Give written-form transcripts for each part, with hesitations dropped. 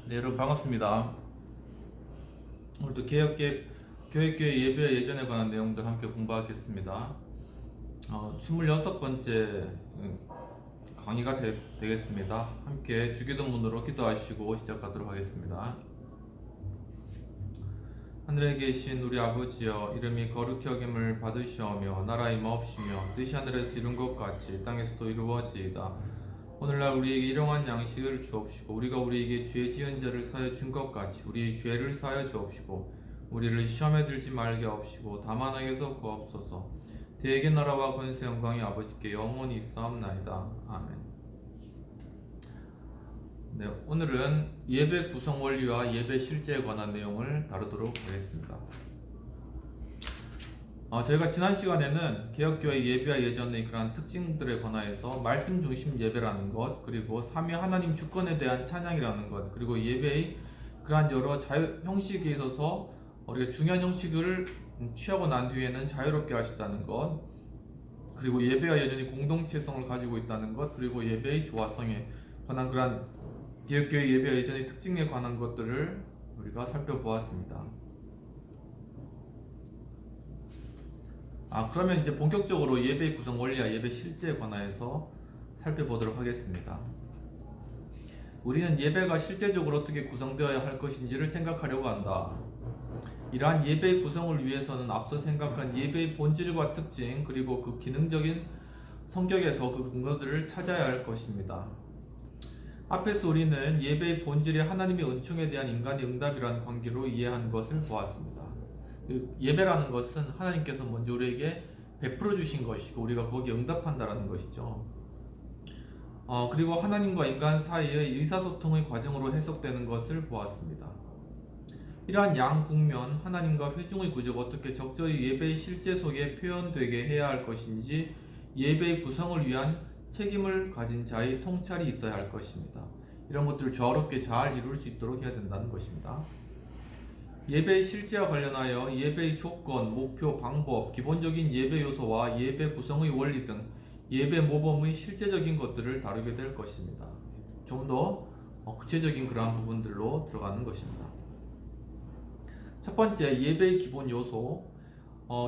네, 여러분 반갑습니다. 오늘도 교회교회 예배 예전에 관한 내용들 함께 공부하겠습니다. 26번째 강의가 되겠습니다. 함께 주기도문으로 기도하시고 시작하도록 하겠습니다. 하늘에 계신 우리 아버지여, 이름이 거룩히 여김을 받으시오며 나라 임하옵시며 뜻이 하늘에서 이룬 것 같이 땅에서도 이루어지이다. 오늘날 우리에게 일용할 양식을 주옵시고 우리가 우리에게 죄 지은 자를 사하여 준 것 같이 우리의 죄를 사하여 주옵시고 우리를 시험에 들지 말게 하옵시고 다만 악에서 구하옵소서. 대개 나라와 권세 영광이 아버지께 영원히 있사옵나이다. 아멘. 네, 오늘은 예배 구성 원리와 예배 실제에 관한 내용을 다루도록 하겠습니다. 저희가 지난 시간에는 개혁교회 예배와 예전의 그러한 특징들에 관하여서 말씀 중심 예배라는 것, 그리고 삼위 하나님 주권에 대한 찬양이라는 것, 그리고 예배의 그러한 여러 형식에 있어서 우리가 중요한 형식을 취하고 난 뒤에는 자유롭게 하셨다는 것, 그리고 예배와 여전히 공동체성을 가지고 있다는 것, 그리고 예배의 조화성에 관한 그러한 개혁교회 예배와 예전의 특징에 관한 것들을 우리가 살펴보았습니다. 그러면 이제 본격적으로 예배 구성 원리와 예배 실제에 관하여서 살펴보도록 하겠습니다. 우리는 예배가 실제적으로 어떻게 구성되어야 할 것인지를 생각하려고 한다. 이러한 예배 구성을 위해서는 앞서 생각한 예배의 본질과 특징, 그리고 그 기능적인 성격에서 그 근거들을 찾아야 할 것입니다. 앞에서 우리는 예배의 본질이 하나님의 은총에 대한 인간의 응답이라는 관계로 이해한 것을 보았습니다. 예배라는 것은 하나님께서 먼저 우리에게 베풀어 주신 것이고 우리가 거기에 응답한다라는 것이죠. 그리고 하나님과 인간 사이의 의사소통의 과정으로 해석되는 것을 보았습니다. 이러한 양국면 하나님과 회중의 구조가 어떻게 적절히 예배의 실제 속에 표현되게 해야 할 것인지 예배의 구성을 위한 책임을 가진 자의 통찰이 있어야 할 것입니다. 이런 것들을 조화롭게 잘 이룰 수 있도록 해야 된다는 것입니다. 예배의 실제와 관련하여 예배의 조건, 목표, 방법, 기본적인 예배 요소와 예배 구성의 원리 등 예배 모범의 실제적인 것들을 다루게 될 것입니다. 좀 더 구체적인 그러한 부분들로 들어가는 것입니다. 첫 번째, 예배의 기본 요소.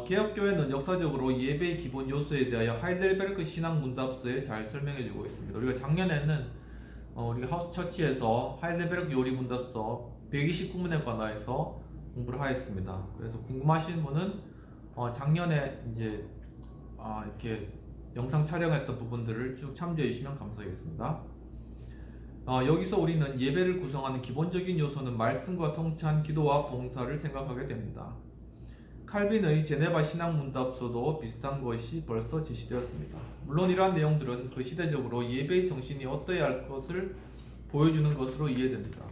개혁교회는 역사적으로 예배의 기본 요소에 대하여 하이델베르크 신학 문답서에 잘 설명해주고 있습니다. 우리가 작년에는 우리가 하우스처치에서 하이델베르크 요리 문답서 129문에 관하여서 공부를 하였습니다. 그래서 궁금하신 분은 작년에 이제 이렇게 영상 촬영했던 부분들을 쭉 참조해 주시면 감사하겠습니다. 여기서 우리는 예배를 구성하는 기본적인 요소는 말씀과 성찬, 기도와 봉사를 생각하게 됩니다. 칼빈의 제네바 신학문답서도 비슷한 것이 벌써 제시되었습니다. 물론 이러한 내용들은 그 시대적으로 예배의 정신이 어떠해야 할 것을 보여주는 것으로 이해됩니다.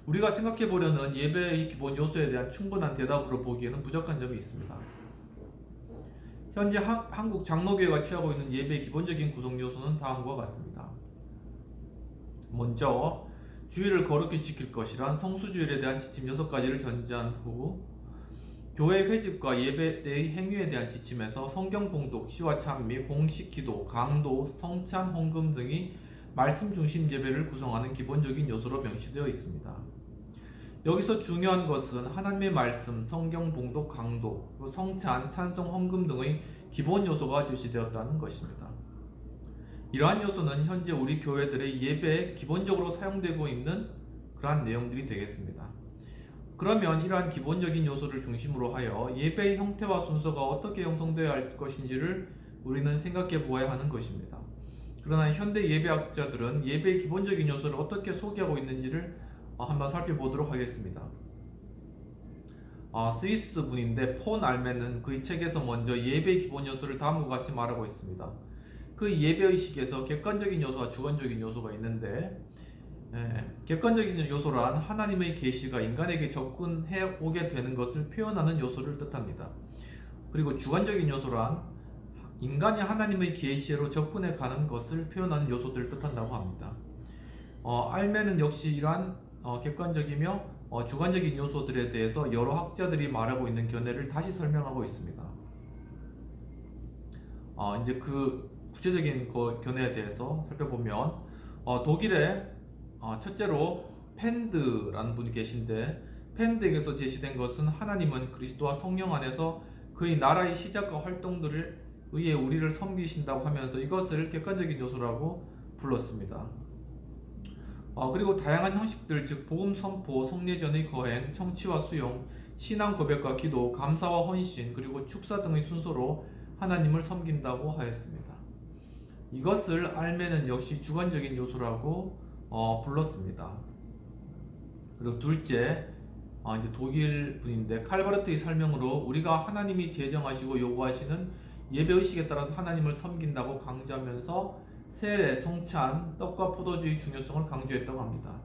우리가 생각해 보려는 예배의 기본 요소에 대한 충분한 대답으로 보기에는 부족한 점이 있습니다. 현재 한국 장로교회가 취하고 있는 예배의 기본적인 구성 요소는 다음과 같습니다. 먼저 주일을 거룩히 지킬 것이란 성수주일에 대한 지침 6가지를 전제한 후 교회 회집과 예배 때의 행위에 대한 지침에서 성경 봉독, 시와 찬미, 공식 기도, 강도, 성찬, 헌금 등이 말씀 중심 예배를 구성하는 기본적인 요소로 명시되어 있습니다. 여기서 중요한 것은 하나님의 말씀, 성경 봉독, 강도, 성찬, 찬송, 헌금 등의 기본 요소가 제시되었다는 것입니다. 이러한 요소는 현재 우리 교회들의 예배에 기본적으로 사용되고 있는 그러한 내용들이 되겠습니다. 그러면 이러한 기본적인 요소를 중심으로 하여 예배의 형태와 순서가 어떻게 형성되어야 할 것인지를 우리는 생각해 보아야 하는 것입니다. 그러나 현대 예배학자들은 예배의 기본적인 요소를 어떻게 소개하고 있는지를 한번 살펴보도록 하겠습니다. 스위스 분인데 폰 알멘은 그의 책에서 먼저 예배의 기본 요소를 다음과 같이 말하고 있습니다. 그 예배의식에서 객관적인 요소와 주관적인 요소가 있는데 객관적인 요소란 하나님의 계시가 인간에게 접근해 오게 되는 것을 표현하는 요소를 뜻합니다. 그리고 주관적인 요소란 인간이 하나님의 계시로 접근해 가는 것을 표현하는 요소들을 뜻한다고 합니다. 알멘은 역시 이러한 객관적이며 주관적인 요소들에 대해서 여러 학자들이 말하고 있는 견해를 다시 설명하고 있습니다. 이제 그 구체적인 그 견해에 대해서 살펴보면 독일의 첫째로 펜드라는 분이 계신데, 펜드에게서 제시된 것은 하나님은 그리스도와 성령 안에서 그의 나라의 시작과 활동들을 의해 우리를 섬기신다고 하면서 이것을 객관적인 요소라고 불렀습니다. 그리고 다양한 형식들, 즉 복음 선포, 성례전의 거행, 청취와 수용, 신앙 고백과 기도, 감사와 헌신, 그리고 축사 등의 순서로 하나님을 섬긴다고 하였습니다. 이것을 알매는 역시 주관적인 요소라고 불렀습니다. 그리고 둘째, 이제 독일 분인데, 칼바르트의 설명으로 우리가 하나님이 제정하시고 요구하시는 예배의식에 따라서 하나님을 섬긴다고 강조하면서 세례, 성찬, 떡과 포도주의 중요성을 강조했다고 합니다.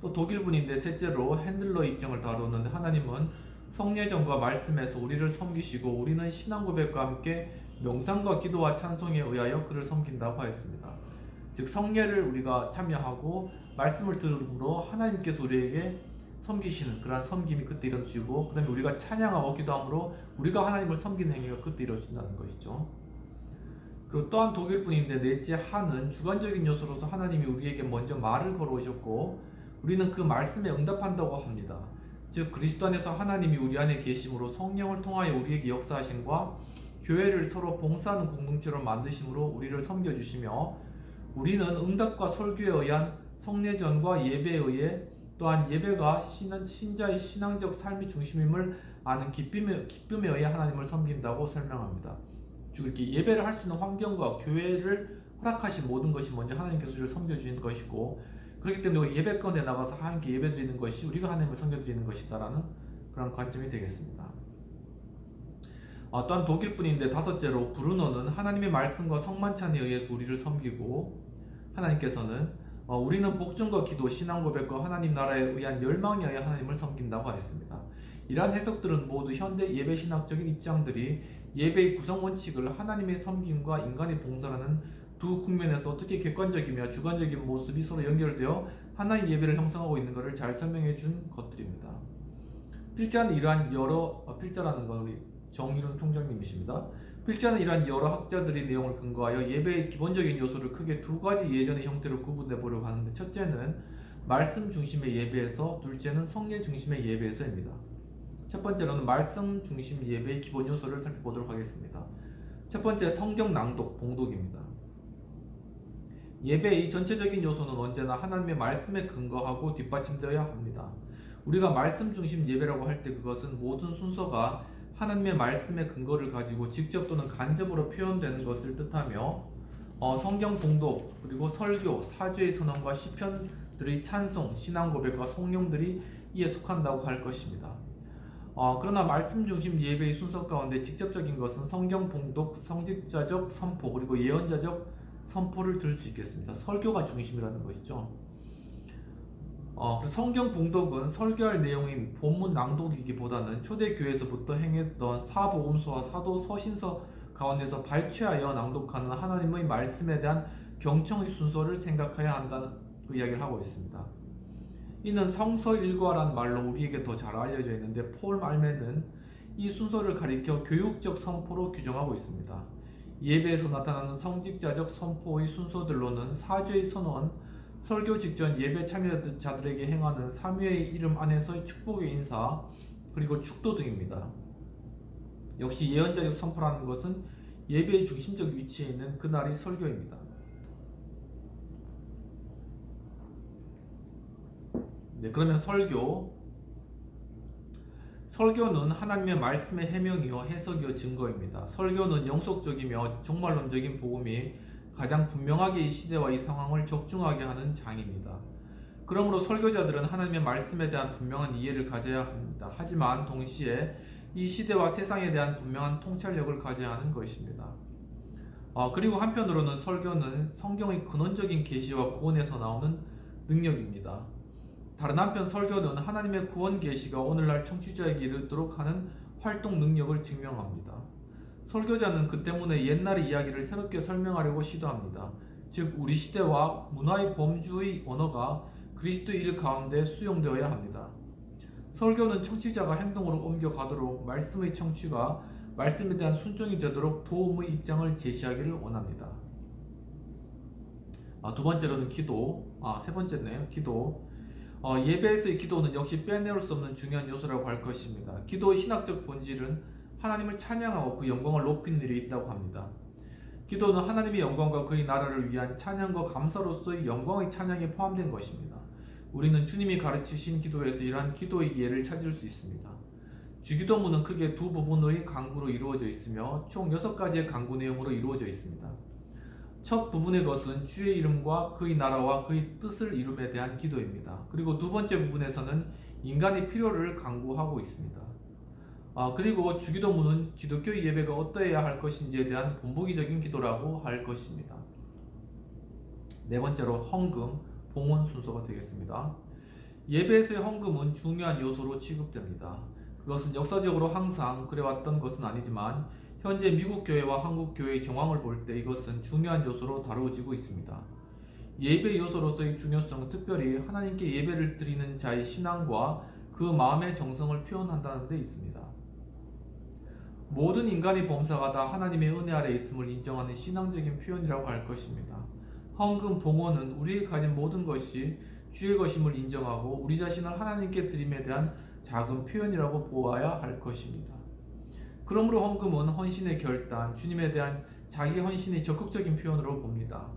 또 독일 분인데 셋째로 핸들러의 입장을 다루는데, 하나님은 성례전과 말씀에서 우리를 섬기시고 우리는 신앙 고백과 함께 명상과 기도와 찬송에 의하여 그를 섬긴다고 하였습니다. 즉 성례를 우리가 참여하고 말씀을 들음으로 하나님께서 우리에게 섬기시는 그러한 섬김이 그때 이루어지고, 그 다음에 우리가 찬양하고 기도함으로 우리가 하나님을 섬기는 행위가 그때 이루어진다는 것이죠. 그리고 또한 독일 분인데 넷째 하는 주관적인 요소로서 하나님이 우리에게 먼저 말을 걸어오셨고 우리는 그 말씀에 응답한다고 합니다. 즉 그리스도 안에서 하나님이 우리 안에 계심으로 성령을 통하여 우리에게 역사하심과 교회를 서로 봉사하는 공동체로 만드심으로 우리를 섬겨주시며, 우리는 응답과 설교에 의한 성례전과 예배에 의해 또한 예배가 신자의 신앙적 삶이 중심임을 아는 기쁨에 의해 하나님을 섬긴다고 설명합니다. 즉 이렇게 예배를 할 수 있는 환경과 교회를 허락하신 모든 것이 먼저 하나님께서 우리를 섬겨주시는 것이고, 그렇기 때문에 예배 가운데 나가서 하나님께 예배드리는 것이 우리가 하나님을 섬겨드리는 것이다라는 그런 관점이 되겠습니다. 또한 독일 분인데 다섯째로 브루노는 하나님의 말씀과 성만찬에 의해서 우리를 섬기고, 하나님께서는 우리는 복종과 기도, 신앙 고백과 하나님 나라에 의한 열망에 의해 하나님을 섬긴다고 하였습니다. 이러한 해석들은 모두 현대 예배 신학적인 입장들이 예배의 구성 원칙을 하나님의 섬김과 인간의 봉사라는 두 국면에서 어떻게 객관적이며 주관적인 모습이 서로 연결되어 하나의 예배를 형성하고 있는 것을 잘 설명해 준 것들입니다. 필자는 이러한 필자라는 건 우리 정일훈 총장님이십니다. 필자는 이러한 여러 학자들의 내용을 근거하여 예배의 기본적인 요소를 크게 두 가지 예전의 형태로 구분해 보려고 하는데, 첫째는 말씀 중심의 예배에서, 둘째는 성례 중심의 예배에서입니다. 첫 번째로는 말씀 중심 예배의 기본 요소를 살펴보도록 하겠습니다. 첫 번째, 성경 낭독, 봉독입니다. 예배의 전체적인 요소는 언제나 하나님의 말씀에 근거하고 뒷받침되어야 합니다. 우리가 말씀 중심 예배라고 할 때 그것은 모든 순서가 하나님의 말씀의 근거를 가지고 직접 또는 간접으로 표현되는 것을 뜻하며, 성경 봉독, 그리고 설교, 사죄의 선언과 시편들의 찬송, 신앙 고백과 성령들이 이에 속한다고 할 것입니다. 그러나 말씀 중심 예배의 순서 가운데 직접적인 것은 성경 봉독, 성직자적 선포, 그리고 예언자적 선포를 들 수 있겠습니다. 설교가 중심이라는 것이죠. 성경 봉독은 설교할 내용인 본문 낭독이기보다는 초대교회에서부터 행했던 사복음서와 사도 서신서 가운데서 발췌하여 낭독하는 하나님의 말씀에 대한 경청의 순서를 생각해야 한다는 그 이야기를 하고 있습니다. 이는 성서 일과라는 말로 우리에게 더 잘 알려져 있는데, 폴 말맨은 이 순서를 가리켜 교육적 선포로 규정하고 있습니다. 예배에서 나타나는 성직자적 선포의 순서들로는 사죄의 선언, 설교 직전 예배 참여자들에게 행하는 삼위의 이름 안에서의 축복의 인사, 그리고 축도 등입니다. 역시 예언자적 선포라는 것은 예배의 중심적 위치에 있는 그날의 설교입니다. 그러면 설교는 하나님의 말씀의 해명이요 해석이요 증거입니다. 설교는 영속적이며 종말론적인 복음이 가장 분명하게 이 시대와 이 상황을 적중하게 하는 장입니다. 그러므로 설교자들은 하나님의 말씀에 대한 분명한 이해를 가져야 합니다. 하지만 동시에 이 시대와 세상에 대한 분명한 통찰력을 가져야 하는 것입니다. 그리고 한편으로는 설교는 성경의 근원적인 계시와 구원에서 나오는 능력입니다. 다른 한편 설교는 하나님의 구원 계시가 오늘날 청취자에게 이르도록 하는 활동 능력을 증명합니다. 설교자는 그 때문에 옛날의 이야기를 새롭게 설명하려고 시도합니다. 즉 우리 시대와 문화의 범주의 언어가 그리스도의 일 가운데 수용되어야 합니다. 설교는 청취자가 행동으로 옮겨가도록 말씀의 청취가 말씀에 대한 순종이 되도록 도움의 입장을 제시하기를 원합니다. 두 번째로는 기도, 세 번째네요. 기도. 예배에서의 기도는 역시 빼놓을 수 없는 중요한 요소라고 할 것입니다. 기도의 신학적 본질은 하나님을 찬양하고 그 영광을 높이는 일이 있다고 합니다. 기도는 하나님의 영광과 그의 나라를 위한 찬양과 감사로서의 영광의 찬양이 포함된 것입니다. 우리는 주님이 가르치신 기도에서 이러한 기도의 예를 찾을 수 있습니다. 주기도문은 크게 두 부분의 강구로 이루어져 있으며 총 6가지의 강구 내용으로 이루어져 있습니다. 첫 부분의 것은 주의 이름과 그의 나라와 그의 뜻을 이룸에 대한 기도입니다. 그리고 두 번째 부분에서는 인간의 필요를 강구하고 있습니다. 그리고 주기도문은 기독교의 예배가 어떠해야 할 것인지에 대한 본보기적인 기도라고 할 것입니다. 네 번째로 헌금, 봉헌 순서가 되겠습니다. 예배에서의 헌금은 중요한 요소로 취급됩니다. 그것은 역사적으로 항상 그래왔던 것은 아니지만 현재 미국 교회와 한국 교회의 정황을 볼 때 이것은 중요한 요소로 다루어지고 있습니다. 예배 요소로서의 중요성은 특별히 하나님께 예배를 드리는 자의 신앙과 그 마음의 정성을 표현한다는 데 있습니다. 모든 인간의 범사가 다 하나님의 은혜 아래 있음을 인정하는 신앙적인 표현이라고 할 것입니다. 헌금, 봉헌은 우리가 가진 모든 것이 주의 것임을 인정하고 우리 자신을 하나님께 드림에 대한 작은 표현이라고 보아야 할 것입니다. 그러므로 헌금은 헌신의 결단, 주님에 대한 자기 헌신의 적극적인 표현으로 봅니다.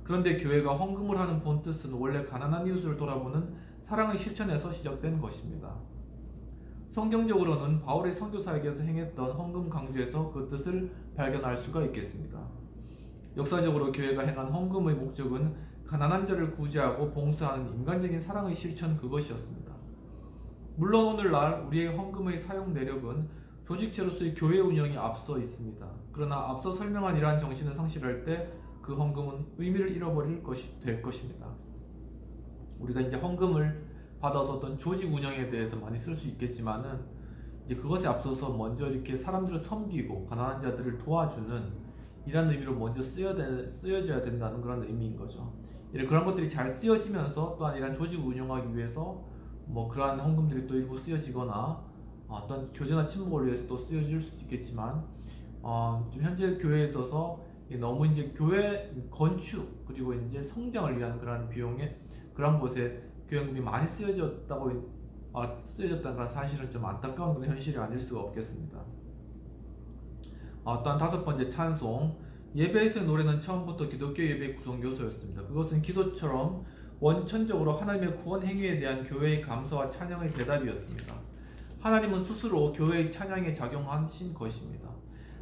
그런데 교회가 헌금을 하는 본뜻은 원래 가난한 이웃을 돌아보는 사랑의 실천에서 시작된 것입니다. 성경적으로는 바울의 선교사에게서 행했던 헌금 강조에서 그 뜻을 발견할 수가 있겠습니다. 역사적으로 교회가 행한 헌금의 목적은 가난한 자를 구제하고 봉사하는 인간적인 사랑의 실천 그것이었습니다. 물론 오늘날 우리의 헌금의 사용 내력은 조직체로서의 교회 운영이 앞서 있습니다. 그러나 앞서 설명한 이러한 정신을 상실할 때 그 헌금은 의미를 잃어버릴 될 것입니다. 우리가 이제 헌금을 받아서 어떤 조직 운영에 대해서 많이 쓸 수 있겠지만은 이제 그것에 앞서서 먼저 이렇게 사람들을 섬기고 가난한 자들을 도와주는 이런 의미로 먼저 쓰여져야 된다는 그런 의미인 거죠. 그런 것들이 잘 쓰여지면서 또한 이런 조직을 운영하기 위해서 그러한 헌금들이 또 일부 쓰여지거나 어떤 교제나 친목을 위해서 또 쓰여질 수도 있겠지만 좀 현재 교회에 있어서 너무 이제 교회 건축 그리고 이제 성장을 위한 그런 비용에 그런 곳에 교회금이 많이 쓰여졌다는 그런 사실은 좀 안타까운 그런 현실이 아닐 수가 없겠습니다. 또한 다섯 번째 찬송. 예배에서의 노래는 처음부터 기독교 예배의 구성 요소였습니다. 그것은 기도처럼 원천적으로 하나님의 구원 행위에 대한 교회의 감사와 찬양의 대답이었습니다. 하나님은 스스로 교회의 찬양에 작용하신 것입니다.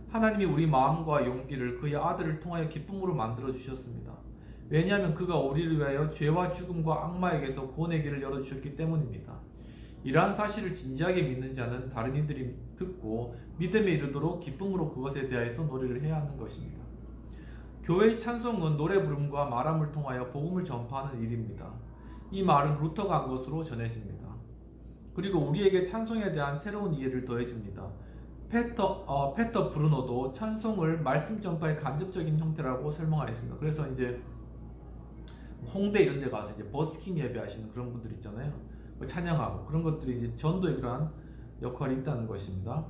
하나님이 우리 마음과 용기를 그의 아들을 통하여 기쁨으로 만들어 주셨습니다. 왜냐하면 그가 우리를 위하여 죄와 죽음과 악마에게서 구원의 길을 열어주셨기 때문입니다. 이러한 사실을 진지하게 믿는 자는 다른 이들이 듣고 믿음에 이르도록 기쁨으로 그것에 대하여서 노래를 해야 하는 것입니다. 교회의 찬송은 노래 부름과 말함을 통하여 복음을 전파하는 일입니다. 이 말은 루터가 한 것으로 전해집니다. 그리고 우리에게 찬송에 대한 새로운 이해를 더해줍니다. 페터 브루노도 찬송을 말씀 전파의 간접적인 형태라고 설명하였습니다. 그래서 이제 홍대 이런 데 가서 이제 버스킹 예배하시는 그런 분들 있잖아요. 찬양하고 그런 것들이 이제 전도의 그러한 역할이 있다는 것입니다.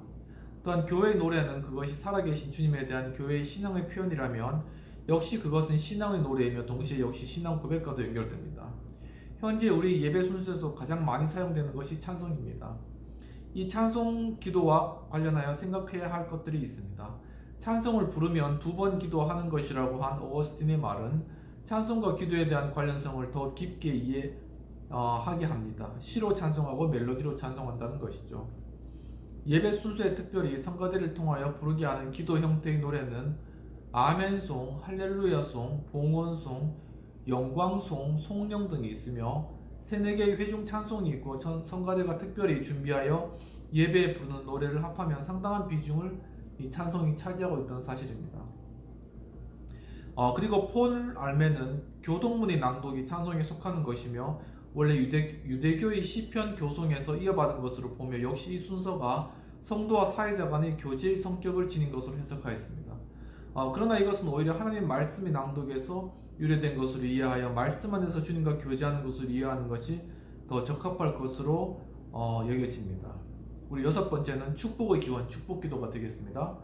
또한 교회의 노래는 그것이 살아계신 주님에 대한 교회의 신앙의 표현이라면 역시 그것은 신앙의 노래이며 동시에 역시 신앙 고백과도 연결됩니다. 현재 우리 예배 순서에서 가장 많이 사용되는 것이 찬송입니다. 이 찬송 기도와 관련하여 생각해야 할 것들이 있습니다. 찬송을 부르면 2번 기도하는 것이라고 한 오거스틴의 말은 찬송과 기도에 대한 관련성을 더 깊게 이해하게 합니다. 시로 찬송하고 멜로디로 찬송한다는 것이죠. 예배 순서에 특별히 성가대를 통하여 부르게 하는 기도 형태의 노래는 아멘송, 할렐루야송, 봉헌송, 영광송, 송령 등이 있으며 3-4개의 회중 찬송이 있고 성가대가 특별히 준비하여 예배에 부르는 노래를 합하면 상당한 비중을 이 찬송이 차지하고 있다는 사실입니다. 그리고 폴 알멘은 교동문의 낭독이 찬송에 속하는 것이며 원래 유대교의 시편 교송에서 이어받은 것으로 보며 역시 이 순서가 성도와 사회자 간의 교제의 성격을 지닌 것으로 해석하였습니다. 그러나 이것은 오히려 하나님의 말씀의 낭독에서 유래된 것으로 이해하여 말씀 안에서 주님과 교제하는 것으로 이해하는 것이 더 적합할 것으로 여겨집니다. 우리 6번째는 축복의 기원, 축복기도가 되겠습니다.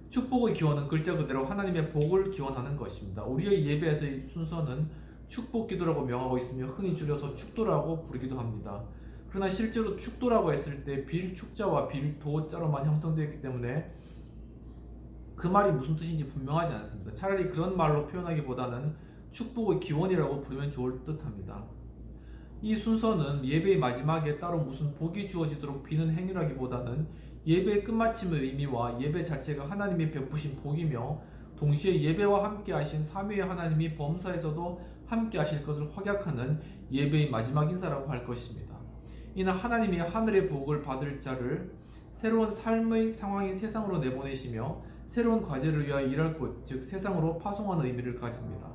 축복의 기원은 글자 그대로 하나님의 복을 기원하는 것입니다. 우리의 예배에서의 순서는 축복 기도라고 명하고 있으며 흔히 줄여서 축도라고 부르기도 합니다. 그러나 실제로 축도라고 했을 때 빌축자와 빌도자로만 형성되어 있기 때문에 그 말이 무슨 뜻인지 분명하지 않습니다. 차라리 그런 말로 표현하기보다는 축복의 기원이라고 부르면 좋을 듯합니다. 이 순서는 예배의 마지막에 따로 무슨 복이 주어지도록 비는 행위라기보다는 예배의 끝마침의 의미와 예배 자체가 하나님이 베푸신 복이며 동시에 예배와 함께 하신 삼위의 하나님이 범사에서도 함께 하실 것을 확약하는 예배의 마지막 인사라고 할 것입니다. 이는 하나님이 하늘의 복을 받을 자를 새로운 삶의 상황인 세상으로 내보내시며 새로운 과제를 위하여 일할 곳, 즉 세상으로 파송하는 의미를 가집니다.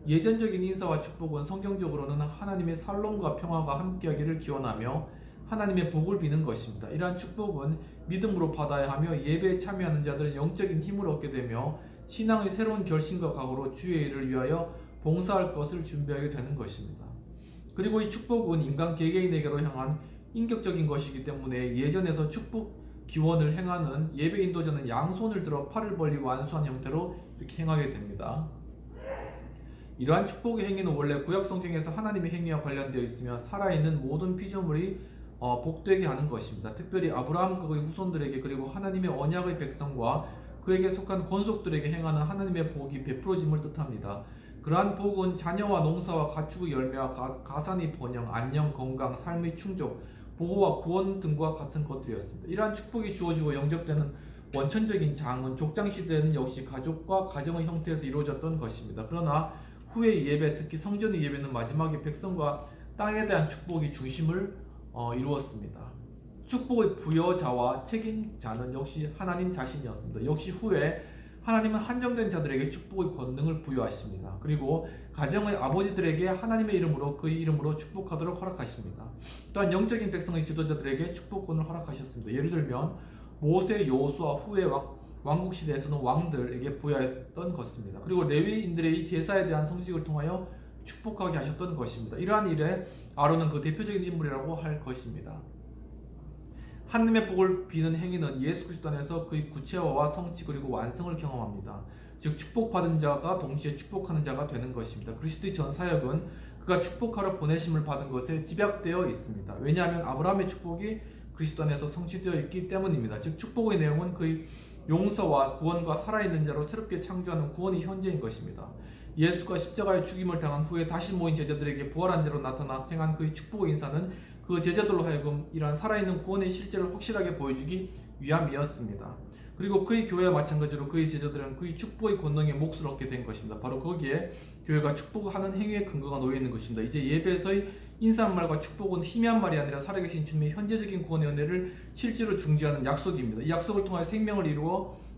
예전적인 인사와 축복은 성경적으로는 하나님의 살롬과 평화가 함께하기를 기원하며 하나님의 복을 비는 것입니다. 이러한 축복은 믿음으로 받아야 하며 예배에 참여하는 자들은 영적인 힘을 얻게 되며 신앙의 새로운 결심과 각오로 주의 일을 위하여 봉사할 것을 준비하게 되는 것입니다. 그리고 이 축복은 인간 개개인에게로 향한 인격적인 것이기 때문에 예전에서 축복 기원을 행하는 예배 인도자는 양손을 들어 팔을 벌리고 안수한 형태로 이렇게 행하게 됩니다. 이러한 축복의 행위는 원래 구약 성경에서 하나님의 행위와 관련되어 있으며 살아있는 모든 피조물이 복되게 하는 것입니다. 특별히 아브라함과 그의 후손들에게 그리고 하나님의 언약의 백성과 그에게 속한 권속들에게 행하는 하나님의 복이 베풀어짐을 뜻합니다. 그러한 복은 자녀와 농사와 가축의 열매와 가산의 번영, 안녕, 건강, 삶의 충족, 보호와 구원 등과 같은 것들이었습니다. 이러한 축복이 주어지고 영접되는 원천적인 장은 족장시대에는 역시 가족과 가정의 형태에서 이루어졌던 것입니다. 그러나 후의 예배, 특히 성전의 예배는 마지막에 백성과 땅에 대한 축복이 중심을 이루었습니다. 축복의 부여자와 책임자는 역시 하나님 자신이었습니다. 역시 후에 하나님은 한정된 자들에게 축복의 권능을 부여하십니다. 그리고 가정의 아버지들에게 하나님의 이름으로 그의 이름으로 축복하도록 허락하십니다. 또한 영적인 백성의 지도자들에게 축복권을 허락하셨습니다. 예를 들면 모세, 여호수아 후의 왕국 시대에서는 왕들에게 부여했던 것입니다. 그리고 레위인들의 이 제사에 대한 성직을 통하여 축복하게 하셨던 것입니다. 이러한 일에 아론은 그 대표적인 인물이라고 할 것입니다. 하나님의 복을 비는 행위는 예수 그리스도 안에서 그의 구체화와 성취 그리고 완성을 경험합니다. 즉 축복받은 자가 동시에 축복하는 자가 되는 것입니다. 그리스도의 전 사역은 그가 축복하러 보내심을 받은 것에 집약되어 있습니다. 왜냐하면 아브라함의 축복이 그리스도 안에서 성취되어 있기 때문입니다. 즉 축복의 내용은 그의 용서와 구원과 살아있는 자로 새롭게 창조하는 구원이 현재인 것입니다. 예수가 십자가의 죽임을 당한 후에 다시 모인 제자들에게 부활한 자로 나타나 행한 그의 축복의 인사는 그 제자들로 하여금 이러한 살아있는 구원의 실제를 확실하게 보여주기 위함이었습니다. 그리고 그의 교회와 마찬가지로 그의 제자들은 그의 축복의 권능의 몫을 얻게 된 것입니다. 바로 거기에 교회가 축복하는 행위의 근거가 놓여 있는 것입니다. 이제 예배에서의 인사한 말과 축복은 희미한 말이 아니라 살아계신 주님의 현재적인 구원의 은혜를 실제로 중지하는 약속입니다. 이 약속을 통하여 생명을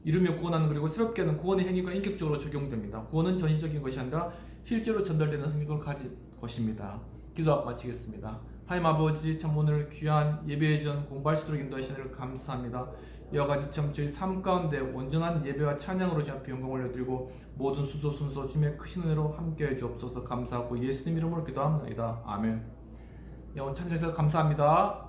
이루며 구원하는 그리고 새롭게 하는 구원의 행위가 인격적으로 적용됩니다. 구원은 전시적인 것이 아니라 실제로 전달되는 성격을 가진 것입니다. 기도 마치겠습니다. 하나님 아버지, 참 오늘 귀한 예배의 전 공부할 수 있도록 인도하시는 감사합니다. 이와 같이 참 저희 삶 가운데 온전한 예배와 찬양으로 주 앞에 영광 올려드리고 모든 수소 순서 주님의 크신 은혜로 함께해 주옵소서. 감사하고 예수님 이름으로 기도합니다. 아멘. 영원 참여해주셔서 감사합니다.